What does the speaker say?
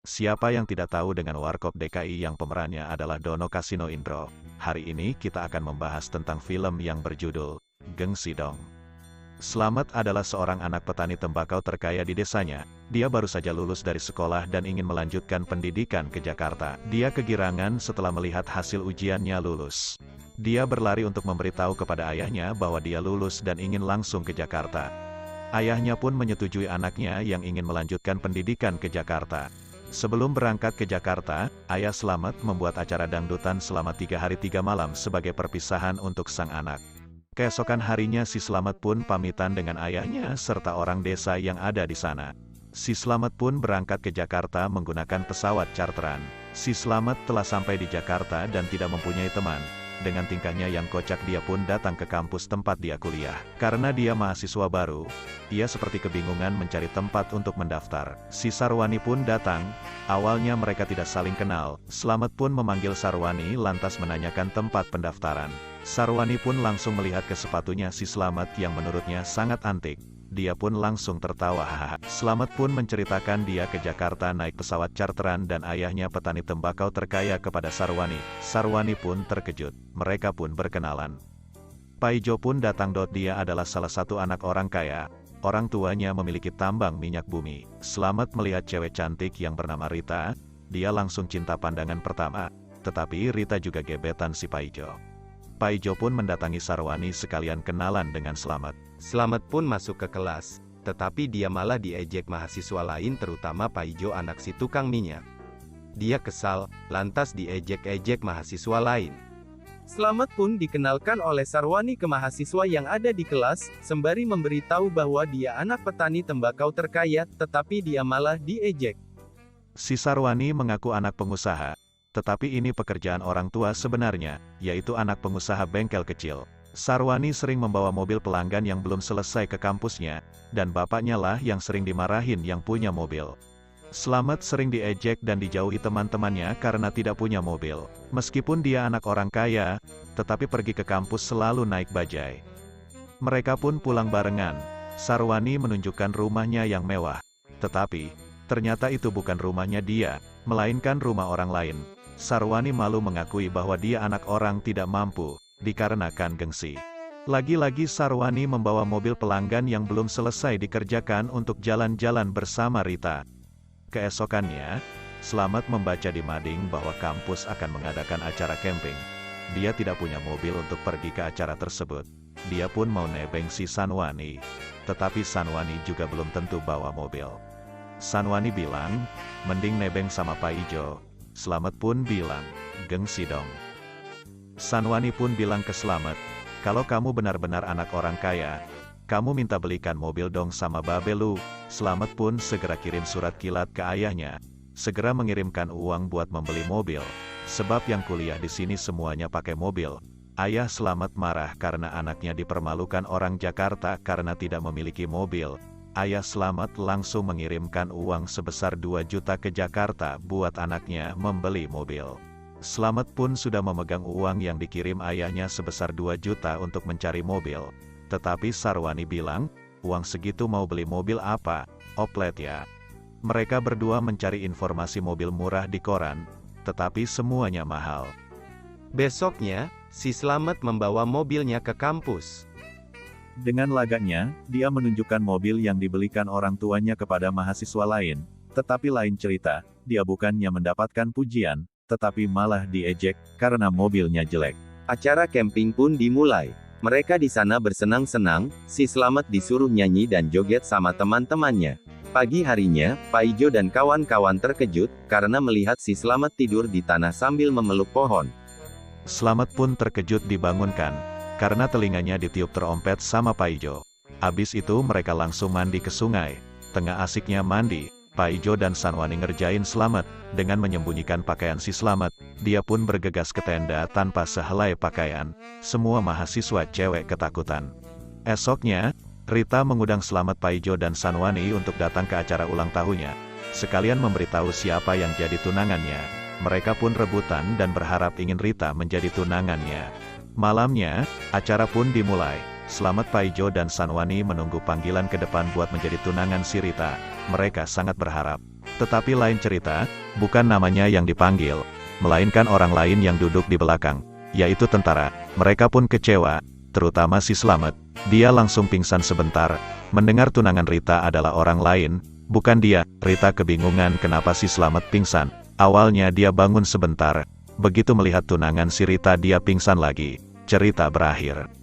Siapa yang tidak tahu dengan Warkop DKI yang pemerannya adalah Dono Kasino Indro? Hari ini kita akan membahas tentang film yang berjudul Geng Sidong. Slamet adalah seorang anak petani tembakau terkaya di desanya. Dia baru saja lulus dari sekolah dan ingin melanjutkan pendidikan ke Jakarta. Dia kegirangan setelah melihat hasil ujiannya lulus. Dia berlari untuk memberitahu kepada ayahnya bahwa dia lulus dan ingin langsung ke Jakarta. Ayahnya pun menyetujui anaknya yang ingin melanjutkan pendidikan ke Jakarta. Sebelum berangkat ke Jakarta, ayah Slamet membuat acara dangdutan selama 3 hari 3 malam sebagai perpisahan untuk sang anak. Keesokan harinya si Slamet pun pamitan dengan ayahnya serta orang desa yang ada di sana. Si Slamet pun berangkat ke Jakarta menggunakan pesawat charteran. Si Slamet telah sampai di Jakarta dan tidak mempunyai teman. Dengan tingkahnya yang kocak dia pun datang ke kampus tempat dia kuliah. Karena dia mahasiswa baru, ia seperti kebingungan mencari tempat untuk mendaftar. Si Sarwani pun datang. Awalnya mereka tidak saling kenal. Slamet pun memanggil Sarwani lantas menanyakan tempat pendaftaran. Sarwani pun langsung melihat ke sepatunya si Slamet yang menurutnya sangat antik. Dia pun langsung tertawa hahaha. Slamet pun menceritakan dia ke Jakarta naik pesawat charteran dan ayahnya petani tembakau terkaya kepada Sarwani. Sarwani pun terkejut. Mereka pun berkenalan. Paijo pun datang. Dia adalah salah satu anak orang kaya. Orang tuanya memiliki tambang minyak bumi. Slamet melihat cewek cantik yang bernama Rita. Dia langsung cinta pandangan pertama. Tetapi Rita juga gebetan si Paijo. Paijo pun mendatangi Sarwani sekalian kenalan dengan Slamet. Slamet pun masuk ke kelas, tetapi dia malah diejek mahasiswa lain terutama Paijo anak si tukang minyak. Dia kesal, lantas diejek-ejek mahasiswa lain. Slamet pun dikenalkan oleh Sarwani ke mahasiswa yang ada di kelas, sembari memberitahu bahwa dia anak petani tembakau terkaya, tetapi dia malah diejek. Si Sarwani mengaku anak pengusaha. Tetapi ini pekerjaan orang tua sebenarnya, yaitu anak pengusaha bengkel kecil. Sarwani sering membawa mobil pelanggan yang belum selesai ke kampusnya, dan bapaknya lah yang sering dimarahin yang punya mobil. Slamet sering diejek dan dijauhi teman-temannya karena tidak punya mobil. Meskipun dia anak orang kaya, tetapi pergi ke kampus selalu naik bajai. Mereka pun pulang barengan. Sarwani menunjukkan rumahnya yang mewah. Tetapi, ternyata itu bukan rumahnya dia, melainkan rumah orang lain. Sarwani malu mengakui bahwa dia anak orang tidak mampu, dikarenakan gengsi. Lagi-lagi Sarwani membawa mobil pelanggan yang belum selesai dikerjakan untuk jalan-jalan bersama Rita. Keesokannya, Slamet membaca di mading bahwa kampus akan mengadakan acara camping. Dia tidak punya mobil untuk pergi ke acara tersebut. Dia pun mau nebeng si Sanwani. Tetapi Sanwani juga belum tentu bawa mobil. Sanwani bilang, mending nebeng sama Paijo. Slamet pun bilang, Geng Sidong. Sanwani pun bilang ke Slamet, kalau kamu benar-benar anak orang kaya, kamu minta belikan mobil dong sama babe lu. Slamet pun segera kirim surat kilat ke ayahnya, segera mengirimkan uang buat membeli mobil, sebab yang kuliah di sini semuanya pakai mobil. Ayah Slamet marah karena anaknya dipermalukan orang Jakarta karena tidak memiliki mobil. Ayah Slamet langsung mengirimkan uang sebesar 2 juta ke Jakarta buat anaknya membeli mobil. Slamet pun sudah memegang uang yang dikirim ayahnya sebesar 2 juta untuk mencari mobil. Tetapi Sarwani bilang, uang segitu mau beli mobil apa? Oplet ya. Mereka berdua mencari informasi mobil murah di koran, tetapi semuanya mahal. Besoknya, si Slamet membawa mobilnya ke kampus. Dengan lagaknya, dia menunjukkan mobil yang dibelikan orang tuanya kepada mahasiswa lain. Tetapi lain cerita, dia bukannya mendapatkan pujian, tetapi malah diejek, karena mobilnya jelek. Acara camping pun dimulai. Mereka di sana bersenang-senang, si Slamet disuruh nyanyi dan joget sama teman-temannya. Pagi harinya, Paijo dan kawan-kawan terkejut, karena melihat si Slamet tidur di tanah sambil memeluk pohon. Slamet pun terkejut dibangunkan, karena telinganya ditiup terompet sama Paijo. Abis itu mereka langsung mandi ke sungai. Tengah asiknya mandi, Paijo dan Sanwani ngerjain Slamet. Dengan menyembunyikan pakaian si Slamet, dia pun bergegas ke tenda tanpa sehelai pakaian. Semua mahasiswa cewek ketakutan. Esoknya, Rita mengundang Slamet, Paijo dan Sanwani untuk datang ke acara ulang tahunnya. Sekalian memberitahu siapa yang jadi tunangannya. Mereka pun rebutan dan berharap ingin Rita menjadi tunangannya. Malamnya, acara pun dimulai. Slamet, Paijo dan Sanwani menunggu panggilan ke depan buat menjadi tunangan si Rita. Mereka sangat berharap. Tetapi lain cerita, bukan namanya yang dipanggil, melainkan orang lain yang duduk di belakang, yaitu tentara. Mereka pun kecewa, terutama si Slamet. Dia langsung pingsan sebentar, mendengar tunangan Rita adalah orang lain, bukan dia. Rita kebingungan kenapa si Slamet pingsan. Awalnya dia bangun sebentar, begitu melihat tunangan si Rita dia pingsan lagi. Cerita berakhir.